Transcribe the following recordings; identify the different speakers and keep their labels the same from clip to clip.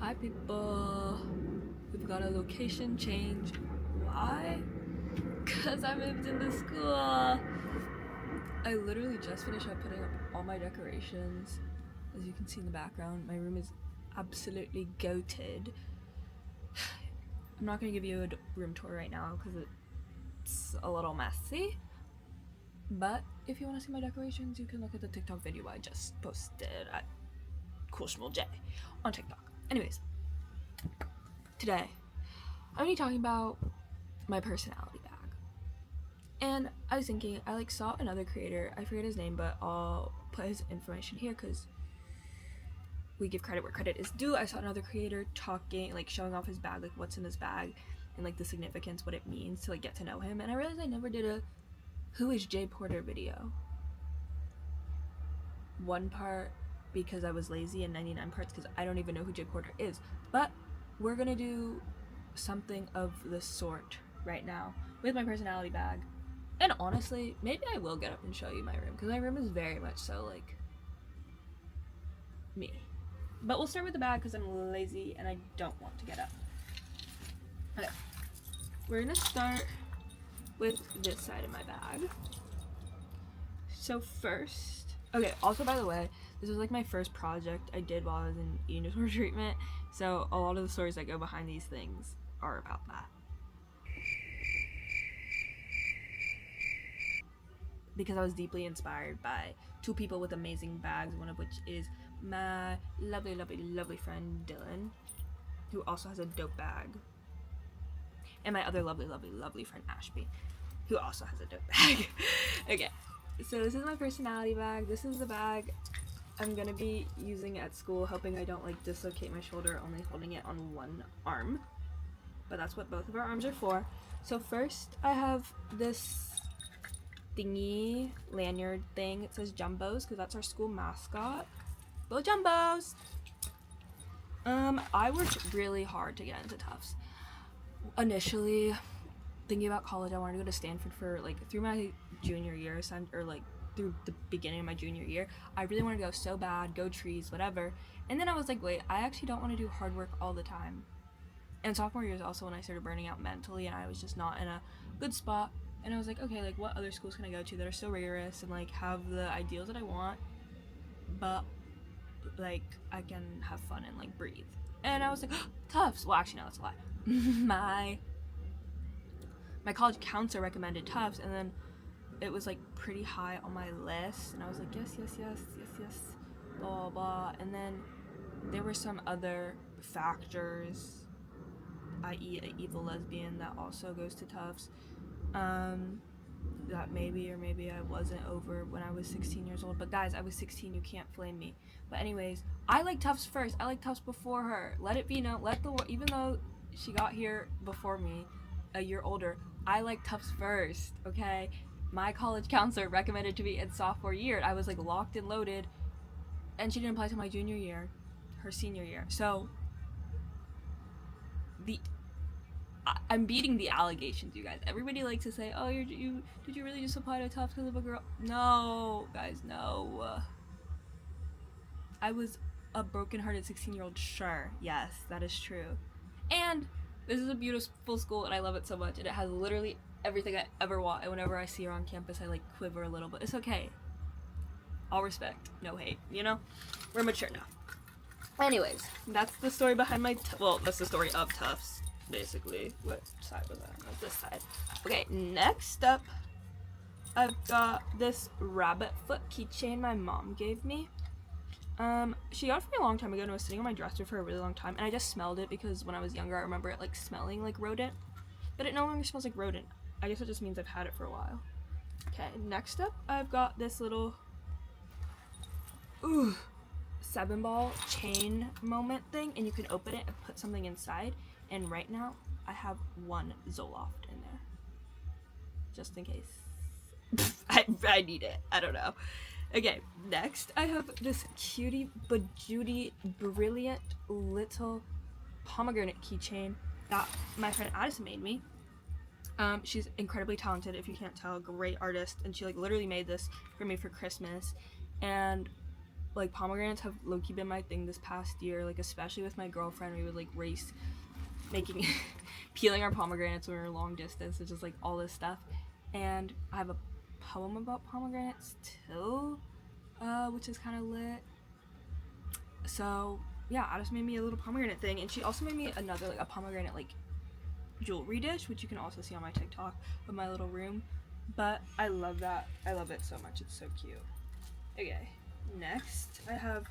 Speaker 1: Hi people, we've got a location change. Why? Because I moved into school. I literally just finished up putting up all my decorations. As you can see in the background, my room is absolutely goated. I'm not going to give you a room tour right now because it's a little messy. But if you want to see my decorations, you can look at the TikTok video I just posted at CoolSchmoolJ on TikTok. Anyways, today I'm going to be talking about my personality bag. And I was thinking, I saw another creator, I forget his name, but I'll put his information here because we give credit where credit is due. I saw another creator talking, showing off his bag, what's in his bag and the significance, what it means to get to know him. And I realized I never did a who is Jay Porter video. One part because I was lazy, and 99 parts because I don't even know who Jay Porter is. But we're gonna do something of the sort right now with my personality bag. And honestly, maybe I will get up and show you my room because my room is very much so me. But we'll start with the bag because I'm lazy and I don't want to get up. Okay, we're gonna start with this side of my bag. So first, okay, also by the way, this was my first project I did while I was in eating disorder treatment, so a lot of the stories that go behind these things are about that. Because I was deeply inspired by two people with amazing bags, one of which is my lovely, lovely, lovely friend Dylan, who also has a dope bag, and my other lovely, lovely, lovely friend Ashby, who also has a dope bag. Okay, so this is my personality bag. This is the bag I'm gonna be using at school, hoping I don't dislocate my shoulder, only holding it on one arm. But that's what both of our arms are for. So first I have this thingy lanyard thing. It says Jumbos because that's our school mascot. Go Jumbos! I worked really hard to get into Tufts. Initially, thinking about college, I wanted to go to Stanford for through my junior year, or through the beginning of my junior year. I really wanted to go so bad, go trees, whatever. And then I was like, wait, I actually don't want to do hard work all the time. And sophomore year is also when I started burning out mentally, and I was just not in a good spot. And I was like, okay, what other schools can I go to that are so rigorous and have the ideals that I want, but I can have fun and breathe. And I was like, Tufts. Well, actually, no, that's a lie. my college counselor recommended Tufts, and then it was pretty high on my list, and I was like, yes, blah blah blah. And then there were some other factors, i.e. an evil lesbian that also goes to Tufts, that maybe I wasn't over when I was 16 years old. But guys, I was 16, you can't flame me. But anyways, I like Tufts first. I like Tufts before her. Let it be known, even though she got here before me, a year older, I like Tufts first, okay? My college counselor recommended to me in sophomore year. I was locked and loaded, and she didn't apply to my junior year, her senior year. So I'm beating the allegations, you guys. Everybody likes to say, oh, did you really just apply to Tufts because of a girl? No, guys, no. I was a broken-hearted 16-year-old, sure. Yes, that is true. And this is a beautiful school, and I love it so much, and it has literally everything I ever want, and whenever I see her on campus, I quiver a little, but it's okay. All respect, no hate, We're mature now. Anyways, that's the story behind that's the story of Tufts. Basically, what side was that? That's this side. Okay, next up, I've got this rabbit foot keychain my mom gave me. She got it for me a long time ago, and it was sitting on my dresser for a really long time, and I just smelled it because when I was younger, I remember it smelling like rodent, but it no longer smells like rodent. I guess it just means I've had it for a while. Okay, next up, I've got this little 7-ball chain moment thing, and you can open it and put something inside. And right now, I have one Zoloft in there, just in case. I need it. I don't know. Okay, next I have this cutie bajuty brilliant little pomegranate keychain that my friend Addison made me. She's incredibly talented, if you can't tell, great artist, and she literally made this for me for Christmas. And like pomegranates have low-key been my thing this past year, like especially with my girlfriend. We would like race making peeling our pomegranates when we were long distance. It's just like all this stuff. And I have a poem about pomegranates too, which is kind of lit. So yeah, Addis made me a little pomegranate thing, and she also made me another like a pomegranate like jewelry dish, which you can also see on my TikTok of my little room. But I love that. I love it so much. It's so cute. Okay, next I have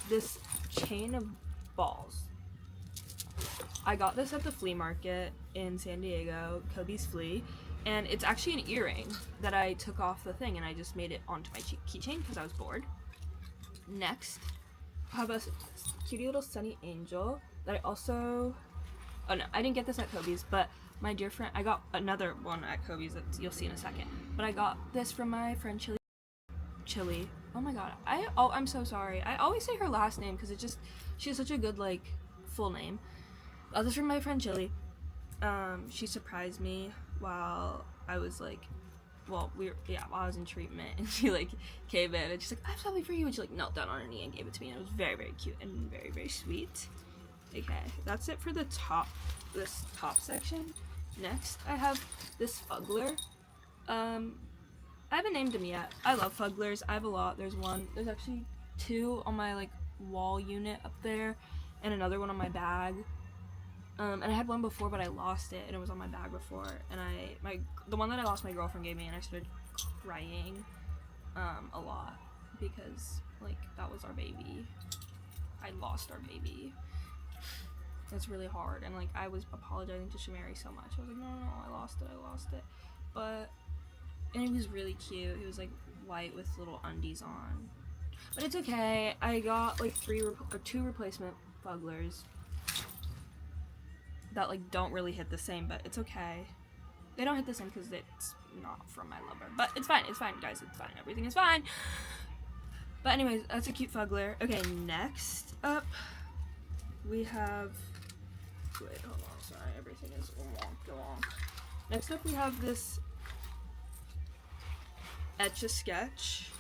Speaker 1: this chain of balls. I got this at the flea market in San Diego, Kobe's Flea, and it's actually an earring that I took off the thing and I just made it onto my keychain because I was bored. Next, I have a cutie little sunny angel that I also, oh no, I didn't get this at Kobe's, but my dear friend, I got another one at Kobe's that you'll see in a second, but I got this from my friend Chili. Oh my god, I'm so sorry. I always say her last name because she has such a good like full name. This is from my friend Chili. She surprised me while I was like, while I was in treatment, and she like came in and she's like, I have something for you, and she like knelt down on her knee and gave it to me, and it was very, very cute and very, very sweet. Okay, that's it for this top section. Next, I have this Fuggler. I haven't named him yet. I love Fugglers. I have a lot. There's actually 2 on my like wall unit up there, and another one on my bag. And I had one before, but I lost it, and it was on my bag before. And the one that I lost, my girlfriend gave me, and I started crying, a lot because like that was our baby. I lost our baby. It's really hard, and like I was apologizing to Shamari so much. I was like, no, I lost it. But and he was really cute. He was like white with little undies on. But it's okay. I got like 2 replacement Fugglers that like don't really hit the same, but it's okay. They don't hit the same because it's not from my lover. But it's fine, guys, it's fine. Everything is fine. But anyways, that's a cute Fuggler. Okay, next up we have, wait, hold on, sorry, everything is long. Next up we have this Etch-a-Sketch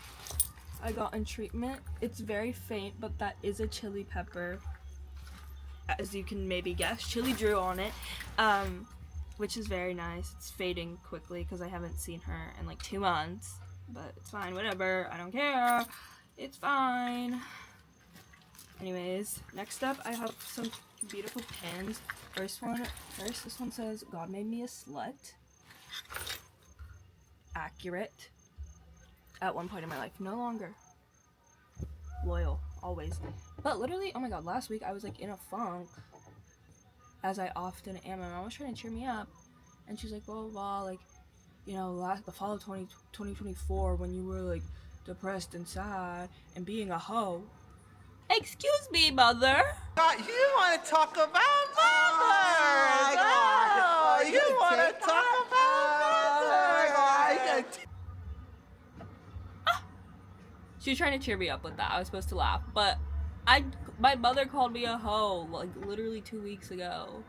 Speaker 1: I got in treatment. It's very faint, but that is a chili pepper, as you can maybe guess. Chili drew on it, which is very nice. It's fading quickly because I haven't seen her in like 2 months, but it's fine, whatever, I don't care, it's fine. Anyways, next up I have some beautiful pins. First, this one says, God made me a slut. Accurate. At one point in my life, no longer. Loyal, always. But literally, oh my god, last week I was like in a funk, as I often am, and my mom was trying to cheer me up, and she's like, blah blah blah, like, you know, the fall of 2024, when you were like depressed and sad and being a hoe. Excuse me, mother.
Speaker 2: You want to talk about mother? Oh, you want to talk about mother?
Speaker 1: She was trying to cheer me up with that. I was supposed to laugh, but my mother called me a hoe like literally 2 weeks ago.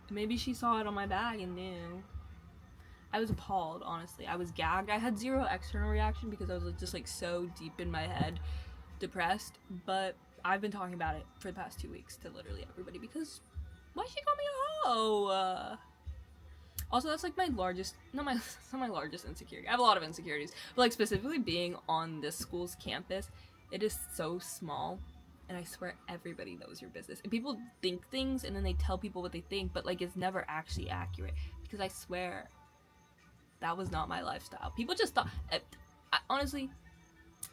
Speaker 1: Maybe she saw it on my bag and knew. I was appalled, honestly. I was gagged. I had 0 external reaction because I was just like so deep in my head, depressed. But I've been talking about it for the past 2 weeks to literally everybody because why she call me a hoe? Also, that's like my largest, it's not my largest insecurity. I have a lot of insecurities, but like specifically being on this school's campus, it is so small, and I swear everybody knows your business. And people think things, and then they tell people what they think, but like it's never actually accurate, because I swear that was not my lifestyle. People just thought, honestly,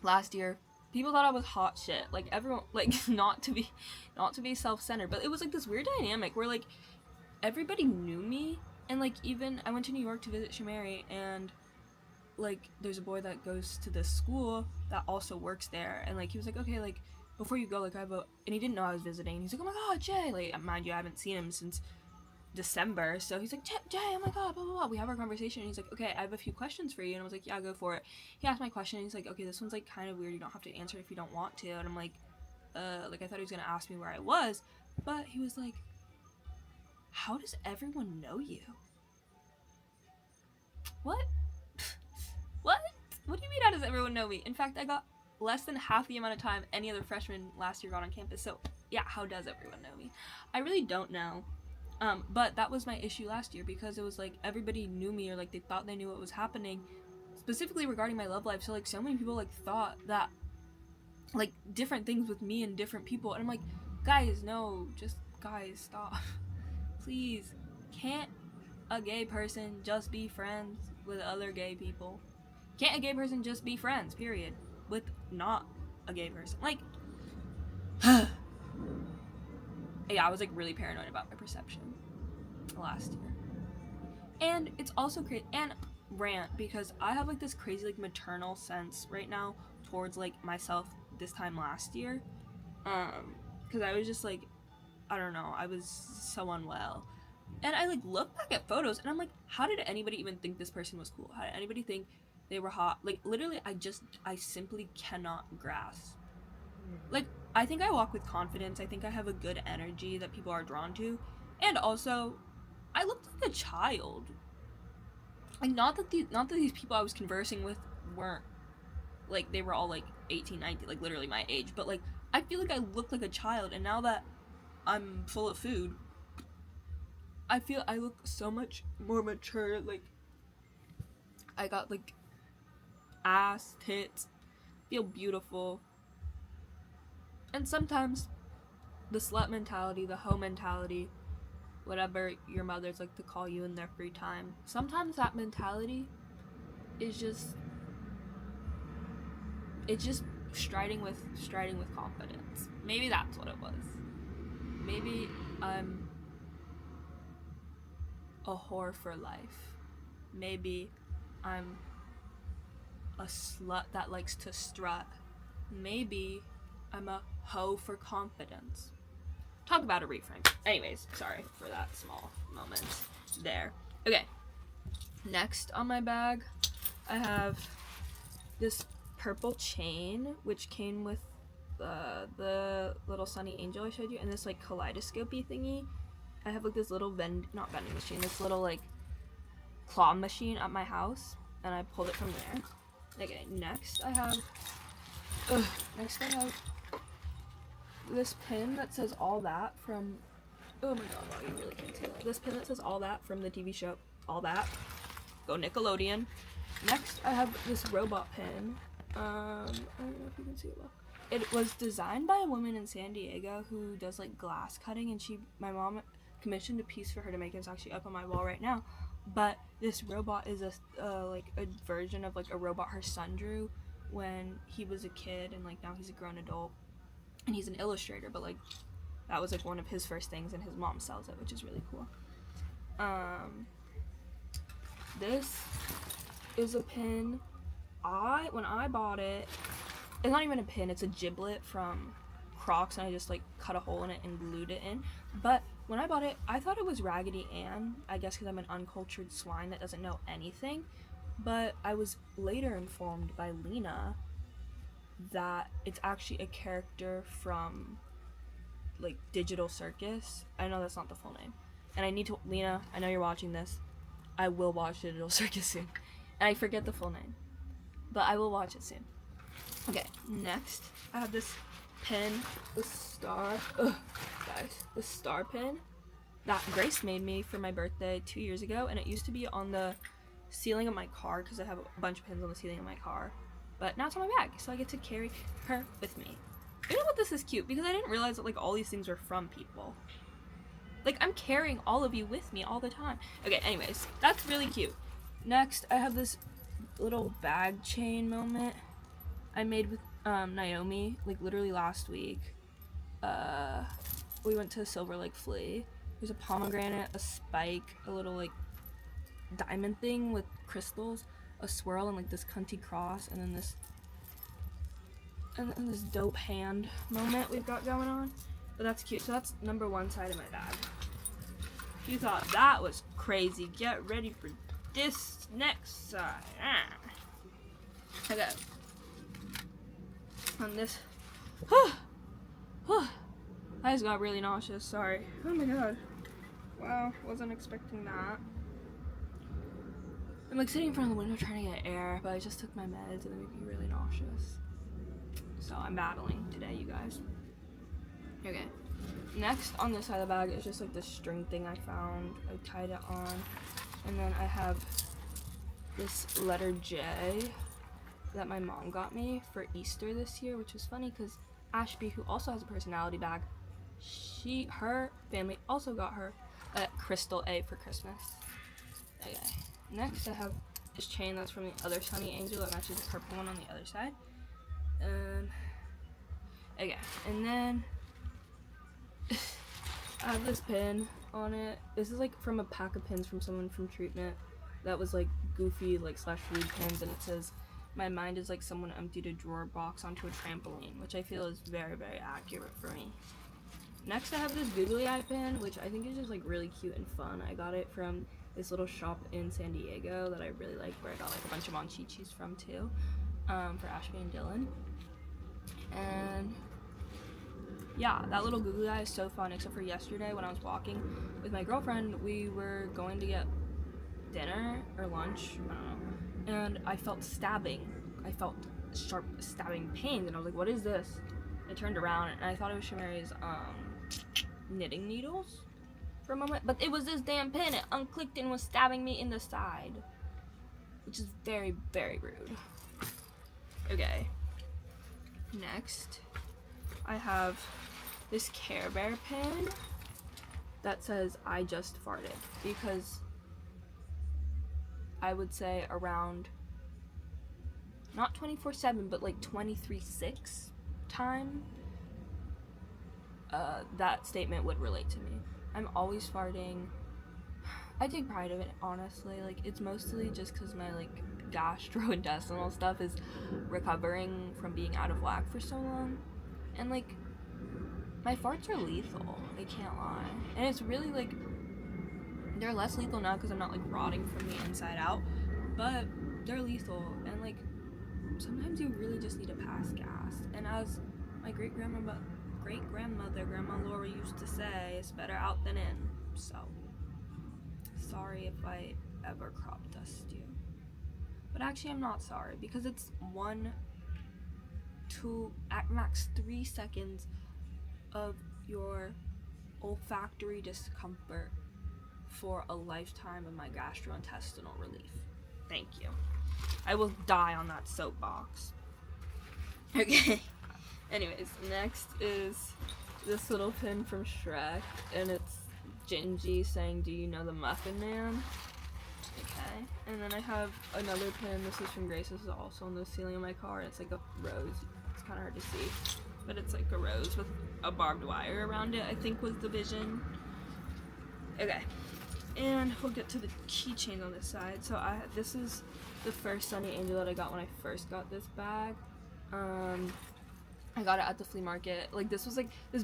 Speaker 1: last year, people thought I was hot shit. Like everyone, like not to be self-centered, but it was like this weird dynamic where like everybody knew me. And like even I went to New York to visit Shamari, and like there's a boy that goes to this school that also works there, and like he was like, okay, like before you go, like I have a, and he didn't know I was visiting, and he's like, oh my god, Jay, like mind you, I haven't seen him since December, so he's like, Jay, oh my god, blah blah blah. We have our conversation, and he's like, okay, I have a few questions for you, and I was like, yeah, go for it. He asked my question, and he's like, okay, this one's like kind of weird, you don't have to answer if you don't want to, and I'm like I thought he was gonna ask me where I was, but he was like, how does everyone know you? What? What? What do you mean, how does everyone know me? In fact, I got less than half the amount of time any other freshman last year got on campus. So yeah, how does everyone know me? I really don't know. But that was my issue last year, because it was like everybody knew me, or like they thought they knew what was happening, specifically regarding my love life. So like so many people like thought that like different things with me and different people, and I'm like, guys, no, just guys, stop. Please, can't a gay person just be friends with other gay people? Can't a gay person just be friends, period, with not a gay person? Like, yeah, I was like really paranoid about my perception last year. And it's also crazy, and rant, because I have like this crazy like maternal sense right now towards like myself this time last year, because I was just like, I don't know, I was so unwell, and I like look back at photos and I'm like, how did anybody even think this person was cool? How did anybody think they were hot? Like literally, I simply cannot grasp. Like, I think I walk with confidence. I think I have a good energy that people are drawn to, and also I looked like a child. Like, not that these people I was conversing with weren't, like, they were all like 18, 19, like literally my age, but like I feel like I look like a child, and now that I'm full of food, I feel I look so much more mature. Like, I got like ass, tits, feel beautiful. And sometimes the slut mentality, the hoe mentality, whatever your mothers like to call you in their free time, sometimes that mentality is just, it's just striding with confidence. Maybe that's what it was. Maybe I'm a whore for life. Maybe I'm a slut that likes to strut. Maybe I'm a hoe for confidence. Talk about a reframe. Anyways, sorry for that small moment there. Okay, next on my bag, I have this purple chain, which came with the little Sunny Angel I showed you, and this like kaleidoscopy thingy. I have like this little not vending machine, this little like claw machine at my house, and I pulled it from there. Okay, next I have this pin that says All That from, oh my god, wow, you really can't see that. This pin that says All That from the TV show All That. Go Nickelodeon. Next, I have this robot pin. I don't know if you can see it well. It was designed by a woman in San Diego who does like glass cutting, and my mom commissioned a piece for her to make. It's actually up on my wall right now. But this robot is like a version of like a robot her son drew when he was a kid, and like now he's a grown adult. And he's an illustrator, but like that was like one of his first things, and his mom sells it, which is really cool. This is a pin. When I bought it, it's not even a pin, it's a giblet from Crocs, and I just like cut a hole in it and glued it in. But when I bought it, I thought it was Raggedy Ann, I guess because I'm an uncultured swine that doesn't know anything. But I was later informed by Lena that it's actually a character from like Digital Circus. I know that's not the full name, and I need to, Lena, I know you're watching this, I will watch Digital Circus soon, and I forget the full name, but I will watch it soon. Okay, next I have this pin, the star pin that Grace made me for my birthday 2 years ago, and it used to be on the ceiling of my car because I have a bunch of pins on the ceiling of my car. But now it's on my bag, so I get to carry her with me. You know what, this is cute, because I didn't realize that like all these things were from people. Like, I'm carrying all of you with me all the time. Okay, anyways, that's really cute. Next, I have this little bag chain moment I made with Naomi, like literally last week. We went to Silver Lake Flea. There's a pomegranate, a spike, a little like diamond thing with crystals, a swirl, and like this cunty cross, and then this dope hand moment we've got going on. But that's cute. So that's number one side of my bag. If you thought that was crazy, get ready for this next side. Okay. On this, I just got really nauseous. Sorry. Oh my god. Wow, wasn't expecting that. I'm like sitting in front of the window trying to get air, but I just took my meds and it made me really nauseous. So I'm battling today, you guys. Okay. Next on this side of the bag is just like this string thing I found. I tied it on. And then I have this letter J that my mom got me for Easter this year, which is funny because Ashby, who also has a personality bag, her family also got her a crystal A for Christmas. Okay. Next, I have this chain that's from the other Sunny Angel that matches the purple one on the other side. Okay, and then I have this pin on it. This is like from a pack of pins from someone from treatment that was like goofy, like / rude pins, and it says, "My mind is like someone emptied a drawer box onto a trampoline," which I feel is very, very accurate for me. Next, I have this googly eye pin, which I think is just like really cute and fun. I got it from this little shop in San Diego that I really like, where I got like a bunch of Monchichis from too, for Ashby and Dylan. And yeah, that little googly eye is so fun, except for yesterday when I was walking with my girlfriend. We were going to get dinner or lunch, I don't know, and I felt stabbing. I felt sharp stabbing pains, and I was like, what is this? I turned around and I thought it was Shamari's knitting needles for a moment, but it was this damn pin. It unclicked and was stabbing me in the side, which is very, very rude. Okay, next I have this Care Bear pin that says "I just farted," because I would say around not 24/7 but like 23/6 time, that statement would relate to me. I'm always farting. I take pride of it, honestly. Like, it's mostly just because my like gastrointestinal stuff is recovering from being out of whack for so long, and like my farts are lethal, I can't lie. And it's really like, they're less lethal now because I'm not like rotting from the inside out, but they're lethal. And like, sometimes you really just need to pass gas. And as my great grandmother, Grandma Laura, used to say, it's better out than in. So sorry if I ever crop dust you, but actually I'm not sorry, because it's 1 to at max 3 seconds of your olfactory discomfort for a lifetime of my gastrointestinal relief. Thank you. I will die on that soapbox. Okay. Anyways, next is this little pin from Shrek, and it's Gingy saying, "Do you know the Muffin Man?" Okay. And then I have another pin. This is from Grace. This is also on the ceiling of my car. It's like a rose. It's kind of hard to see, but it's like a rose with a barbed wire around it, I think was the vision. Okay. And we'll get to the keychains on this side. So this is the first Sunny Angel that I got when I first got this bag. I got it at the flea market. Like, this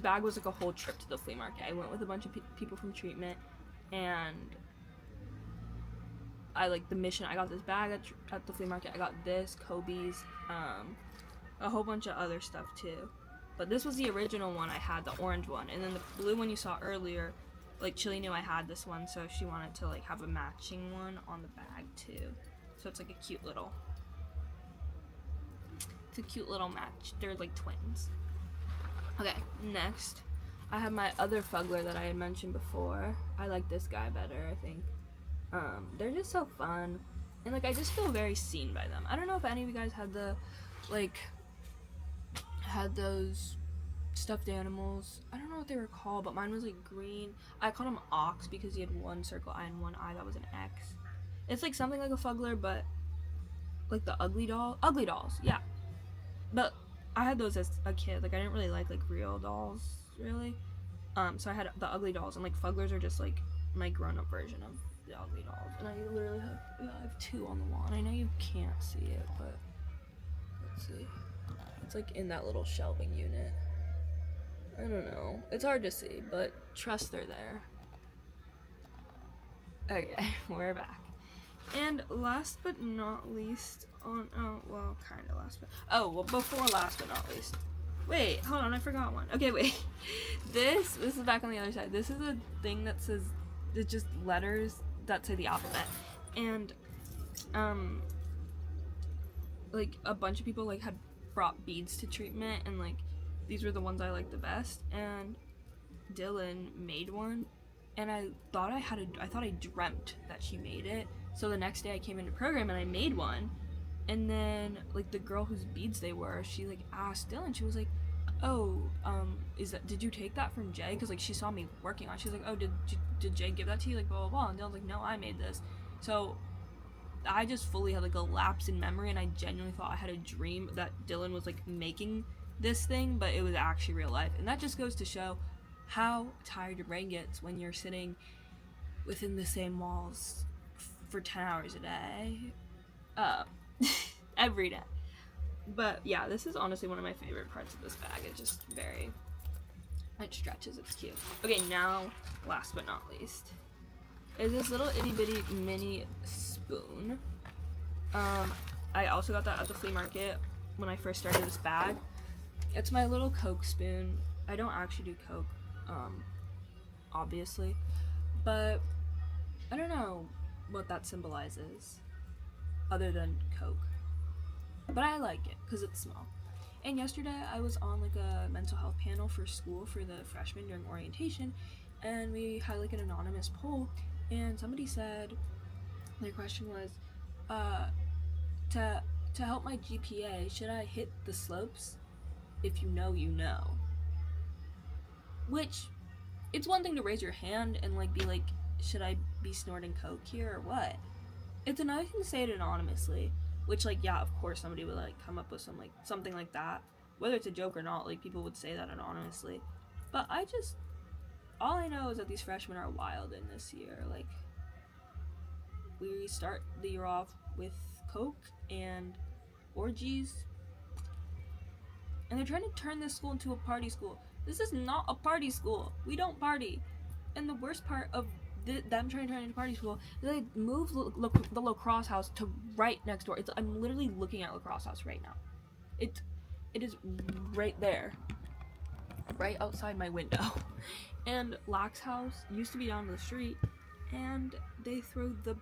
Speaker 1: bag was like a whole trip to the flea market. I went with a bunch of people from treatment, and I got this bag at the flea market. I got this, Kobe's, a whole bunch of other stuff too. But this was the original one I had, the orange one. And then the blue one you saw earlier, like, Chili knew I had this one, so she wanted to like have a matching one on the bag too. So it's like a cute little match. They're like twins. Okay, next I have my other Fuggler that I had mentioned before. I like this guy better, I think. They're just so fun, and like, I just feel very seen by them. I don't know if any of you guys had those stuffed animals. I don't know what they were called, but mine was like green. I called him Ox because he had one circle eye and one eye that was an X. It's like something like a Fuggler, but like the ugly dolls, yeah. But I had those as a kid. Like, I didn't really like real dolls, really. So I had the ugly dolls, and like Fugglers are just like my grown-up version of the ugly dolls. And I literally have 2 on the wall. And I know you can't see it, but let's see. It's like in that little shelving unit. I don't know. It's hard to see, but trust they're there. Okay, we're back. And last but not least, before last but not least. Wait, hold on, I forgot one. Okay, wait. This is back on the other side. This is a thing that says, it's just letters that say the alphabet. And, like, a bunch of people, like, had brought beads to treatment, and like these were the ones I liked the best, and Dylan made one, and I thought I dreamt that she made it. So the next day I came into program and I made one, and then like the girl whose beads they were, she like asked Dylan, she was like, oh, did you take that from Jay? Because like she saw me working on it. She's like, oh, did Jay give that to you? Like, blah blah blah. And Dylan's like, no, I made this. So I just fully had like a lapse in memory, and I genuinely thought I had a dream that Dylan was like making this thing, but it was actually real life. And that just goes to show how tired your brain gets when you're sitting within the same walls for 10 hours a day, every day. But yeah, this is honestly one of my favorite parts of this bag. It's just it stretches, it's cute. Okay, now, last but not least, is this little itty bitty mini spoon. I also got that at the flea market when I first started this bag. It's my little Coke spoon. I don't actually do Coke, obviously, but I don't know what that symbolizes other than Coke, but I like it because it's small. And yesterday I was on like a mental health panel for school for the freshmen during orientation, and we had like an anonymous poll, and somebody said their question was to help my GPA, should I hit the slopes? If you know, you know. Which, it's one thing to raise your hand and like be like, should I be snorting Coke here or what? It's another thing to say it anonymously, which like, yeah, of course somebody would like come up with something like that. Whether it's a joke or not, like people would say that anonymously. But all I know is that these freshmen are wild in this year. Like, we start the year off with Coke and orgies, and they're trying to turn this school into a party school. This is not a party school. We don't party. And the worst part of them trying to turn it into a party school is they moved the lacrosse house to right next door. I'm literally looking at lacrosse house right now. It is right there, right outside my window. And Lax house used to be down the street, and they throw the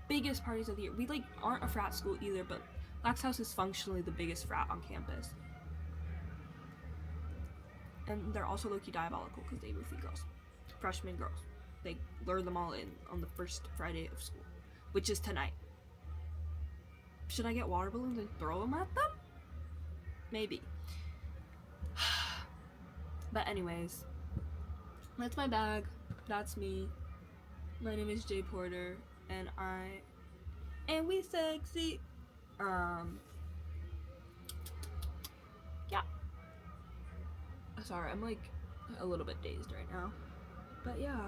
Speaker 1: biggest parties of the year. We like aren't a frat school either, but Lax house is functionally the biggest frat on campus. And they're also low-key diabolical because they roofie girls, freshman girls. They lure them all in on the first Friday of school, which is tonight. Should I get water balloons and throw them at them? Maybe. But anyways, that's my bag. That's me. My name is Jay Porter, and we sexy. Yeah. Sorry, I'm like a little bit dazed right now. But yeah.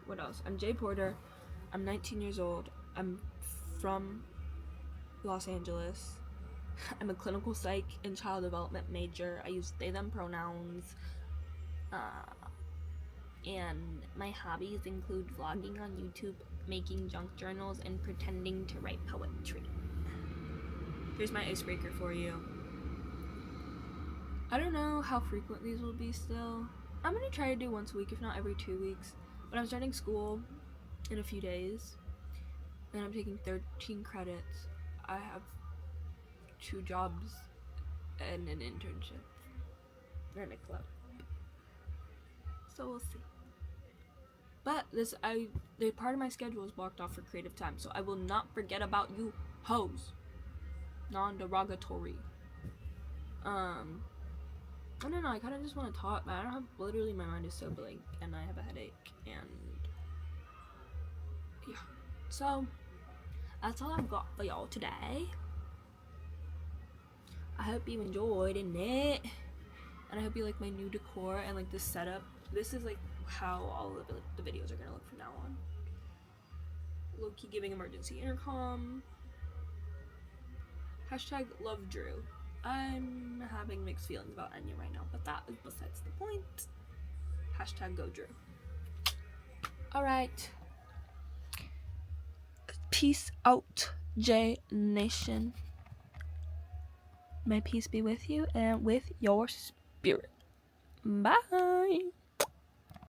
Speaker 1: What else? I'm Jay Porter. I'm 19 years old. I'm from Los Angeles. I'm a clinical psych and child development major. I use they, them pronouns. And my hobbies include vlogging on YouTube, making junk journals, and pretending to write poetry. Here's my icebreaker for you. I don't know how frequent these will be still. I'm gonna try to do once a week, if not every 2 weeks. But I'm starting school in a few days, and I'm taking 13 credits. I have 2 jobs and an internship and a club. So we'll see. But the part of my schedule is blocked off for creative time, so I will not forget about you hoes. Non-derogatory. I don't know, I kind of just want to talk, but I don't have, literally my mind is so blank, and I have a headache, and yeah. So, that's all I've got for y'all today. I hope you enjoyed it, and I hope you like my new decor and like this setup. This is like how all of the videos are gonna look from now on. Low-key giving emergency intercom. Hashtag love Drew. I'm having mixed feelings about Enya right now, but that is besides the point. Hashtag go Drew. Alright. Peace out, J Nation. May peace be with you and with your spirit. Bye.